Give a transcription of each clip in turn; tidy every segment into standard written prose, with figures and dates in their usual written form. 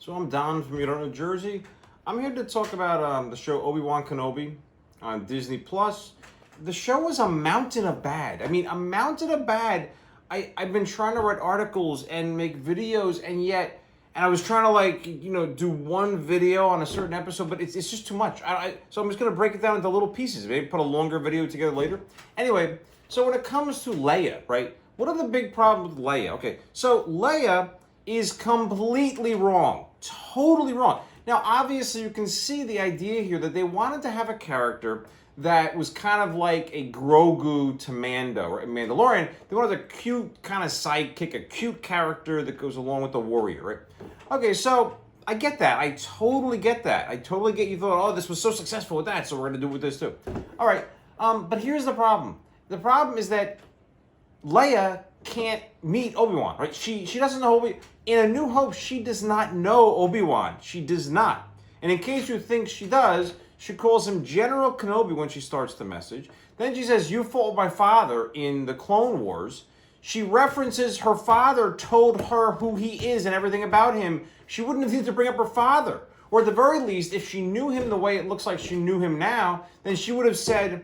So I'm Don from New Jersey. I'm here to talk about the show Obi-Wan Kenobi on Disney Plus. The show was a mountain of bad. I mean, a mountain of bad. I've been trying to write articles and make videos, and I was trying to do one video on a certain episode, but it's just too much. So I'm just gonna break it down into little pieces. Maybe put a longer video together later. Anyway, so when it comes to Leia, right? What are the big problems with Leia? Okay, so Leia is completely wrong. Totally wrong. Now, obviously, you can see the idea here that they wanted to have a character that was kind of like a Grogu to Mando, or Mandalorian. They wanted a cute kind of sidekick, a cute character that goes along with the warrior, right? Okay, so I get that. I totally get that. I totally get you thought, oh, this was so successful with that, so we're going to do with this too. All right, but here's the problem. The problem is that Leia can't meet Obi-Wan, right? She doesn't know Obi-Wan. In A New Hope, she does not know Obi-Wan. She does not. And in case you think she does, she calls him General Kenobi when she starts the message. Then she says, "You fought my father" in the Clone Wars. She references her father told her who he is and everything about him. She wouldn't have needed to bring up her father. Or at the very least, if she knew him the way it looks like she knew him now, then she would have said,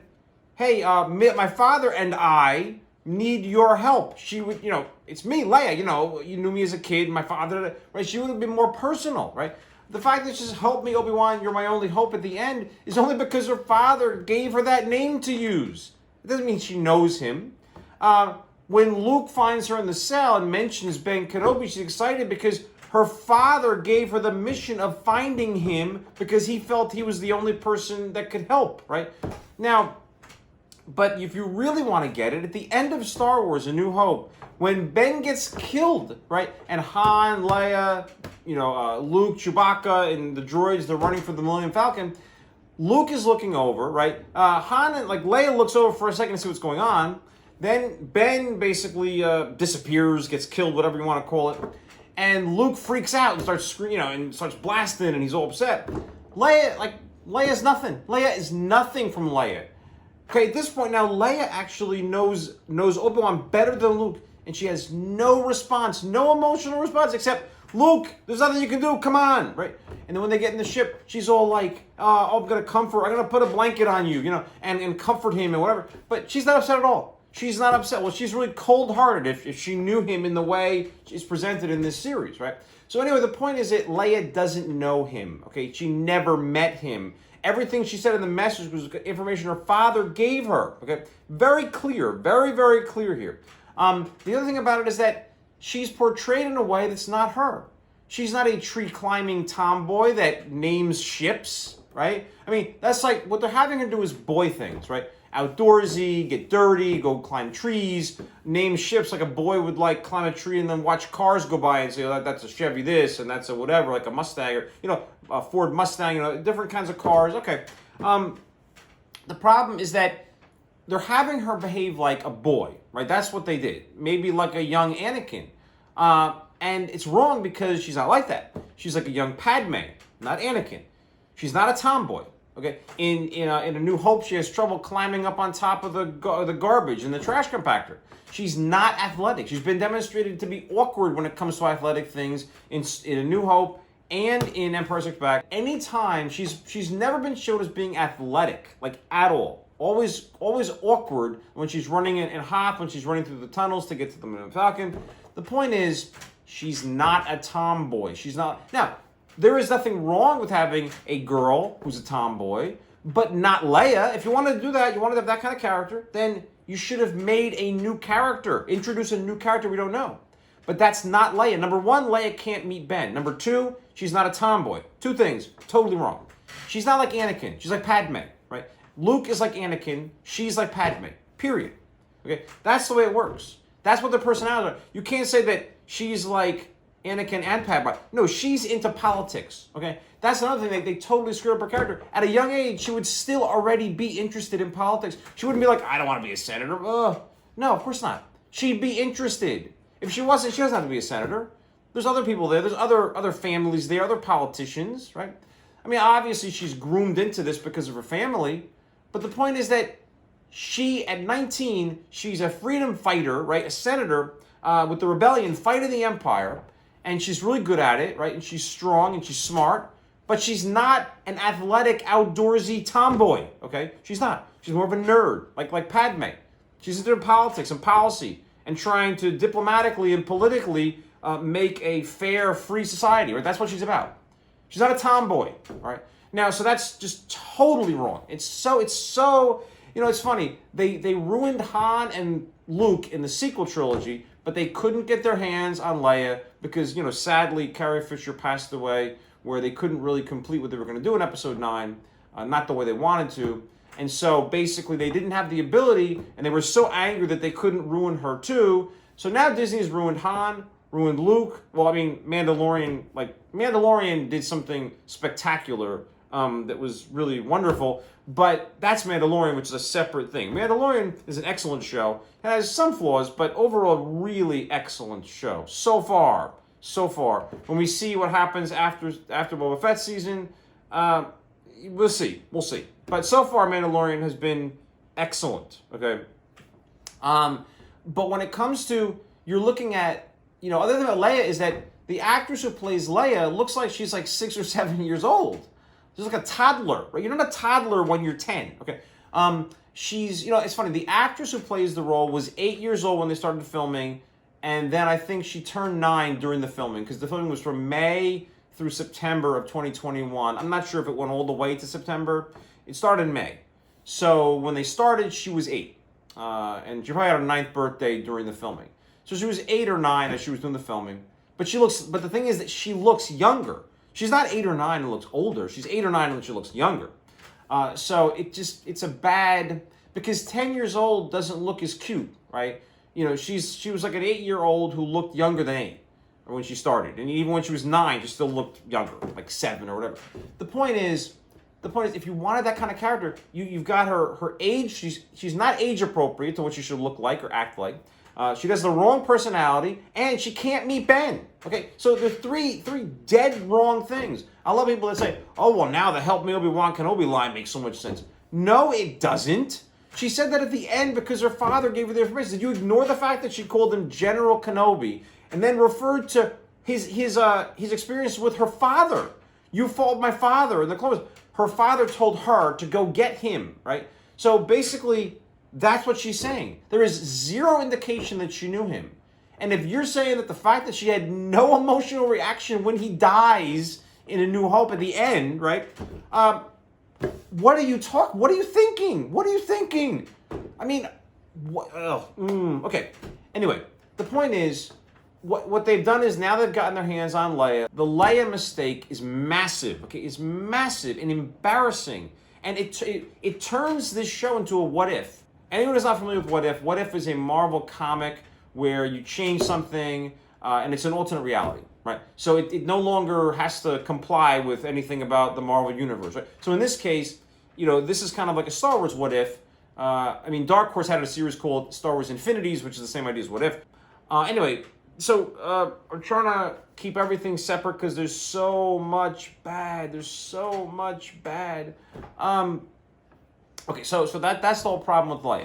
"Hey, my father and I need your help." She would, it's me, Leia, you knew me as a kid, my father, right? She would have been more personal, right? The fact that she says, "Help me, Obi-Wan, you're my only hope" at the end is only because her father gave her that name to use. It doesn't mean she knows him. When Luke finds her in the cell and mentions Ben Kenobi, she's excited because her father gave her the mission of finding him because he felt he was the only person that could help, right? Now, but if you really want to get it, at the end of Star Wars: A New Hope, when Ben gets killed, right, and Han, Leia, Luke, Chewbacca, and the droids, they're running for the Millennium Falcon, Luke is looking over, right? Han and Leia looks over for a second to see what's going on. Then Ben basically disappears, gets killed, whatever you want to call it, and Luke freaks out and starts screaming, and starts blasting, and he's all upset. Leia's nothing. Leia is nothing from Leia. Okay, at this point now, Leia actually knows Obi-Wan better than Luke, and she has no response, no emotional response, except, "Luke, there's nothing you can do, come on," right? And then when they get in the ship, she's all like, "Oh, I'm going to comfort, I'm going to put a blanket on you, and comfort him and whatever." But she's not upset at all. She's not upset. Well, she's really cold-hearted if she knew him in the way it's presented in this series, right? So anyway, the point is that Leia doesn't know him, okay? She never met him. Everything she said in the message was information her father gave her, okay? Very clear, very, very clear here. The other thing about it is that she's portrayed in a way that's not her. She's not a tree-climbing tomboy that names ships, right? I mean, that's like, what they're having her do is boy things, right? Outdoorsy, get dirty, go climb trees, name ships like a boy would climb a tree and then watch cars go by and say, "Oh, that's a Chevy this, and that's a whatever, like a Mustang, or, a Ford Mustang, different kinds of cars." Okay. The problem is that they're having her behave like a boy, right? That's what they did. Maybe like a young Anakin. And it's wrong because she's not like that. She's like a young Padme, not Anakin. She's not a tomboy. Okay, in A New Hope, she has trouble climbing up on top of the garbage in the trash compactor. She's not athletic. She's been demonstrated to be awkward when it comes to athletic things in A New Hope and in Empire Strikes Back. Anytime she's never been shown as being athletic, at all. Always awkward when she's running in Hoth, when she's running through the tunnels to get to the Millennium Falcon. The point is, she's not a tomboy. She's not now. There is nothing wrong with having a girl who's a tomboy, but not Leia. If you wanted to do that, you wanted to have that kind of character, then you should have made a new character, introduce a new character we don't know. But that's not Leia. Number one, Leia can't meet Ben. Number two, she's not a tomboy. Two things, totally wrong. She's not like Anakin. She's like Padme, right? Luke is like Anakin. She's like Padme, period. Okay, that's the way it works. That's what their personalities are. You can't say that she's like Anakin and Padme. No, she's into politics, okay? That's another thing. They totally screwed up her character. At a young age, she would still already be interested in politics. She wouldn't be like, "I don't want to be a senator." No, of course not. She'd be interested. If she wasn't, she doesn't have to be a senator. There's other people there. There's other families there, other politicians, right? I mean, obviously, she's groomed into this because of her family. But the point is that she, at 19, she's a freedom fighter, right? A senator with the rebellion, fighting the empire. and she's really good at it, right? And she's strong and she's smart, but she's not an athletic, outdoorsy tomboy, okay? She's not. She's more of a nerd, like Padme. She's into politics and policy and trying to diplomatically and politically make a fair, free society, right? That's what she's about. She's not a tomboy, right? Now, so that's just totally wrong. It's so, it's funny. They ruined Han and Luke in the sequel trilogy, but they couldn't get their hands on Leia because, sadly, Carrie Fisher passed away, where they couldn't really complete what they were going to do in Episode 9, not the way they wanted to. And so basically they didn't have the ability, and they were so angry that they couldn't ruin her too. So now Disney's ruined Han, ruined Luke. Well, I mean, Mandalorian did something spectacular that was really wonderful, but that's Mandalorian, which is a separate thing. Mandalorian is an excellent show. It has some flaws, but overall, really excellent show. So far. When we see what happens after Boba Fett season, we'll see. But so far, Mandalorian has been excellent, okay? But when it comes to, you're looking at, other than Leia, is that the actress who plays Leia looks like she's like 6 or 7 years old. She's like a toddler, right? You're not a toddler when you're 10, okay? She's, it's funny, the actress who plays the role was 8 years old when they started filming, and then I think she turned 9 during the filming, because the filming was from May through September of 2021. I'm not sure if it went all the way to September. It started in May. So when they started, she was 8. And she probably had her 9th birthday during the filming. So she was 8 or 9 as she was doing the filming. But the thing is that she looks younger. She's not 8 or 9 and looks older. She's 8 or 9 and she looks younger. So it's a bad, because 10 years old doesn't look as cute, right? She was like an 8-year-old who looked younger than 8 when she started. And even when she was 9, she still looked younger, like 7 or whatever. The point is, if you wanted that kind of character, you've got her age. She's not age appropriate to what she should look like or act like. She has the wrong personality, and she can't meet Ben. Okay, so there's three dead wrong things. I love people that say, "Oh, well, now the "Help Me Obi-Wan Kenobi" line makes so much sense." No, it doesn't. She said that at the end because her father gave her the information. Did you ignore the fact that she called him General Kenobi and then referred to his experience with her father? You followed my father in the clothes. Her father told her to go get him, right? So basically, that's what she's saying. There is zero indication that she knew him. And if you're saying that the fact that she had no emotional reaction when he dies in A New Hope at the end, right? What are you thinking? I mean, okay. Anyway, the point is, what they've done is now they've gotten their hands on Leia. The Leia mistake is massive, okay? It's massive and embarrassing. And it turns this show into a what if. Anyone who's not familiar with What If is a Marvel comic where you change something and it's an alternate reality, right? So it no longer has to comply with anything about the Marvel universe, right? So in this case, this is kind of like a Star Wars What If. Dark Horse had a series called Star Wars Infinities, which is the same idea as What If. Anyway, so I'm trying to keep everything separate because there's so much bad. Okay, so that's the whole problem with Leia.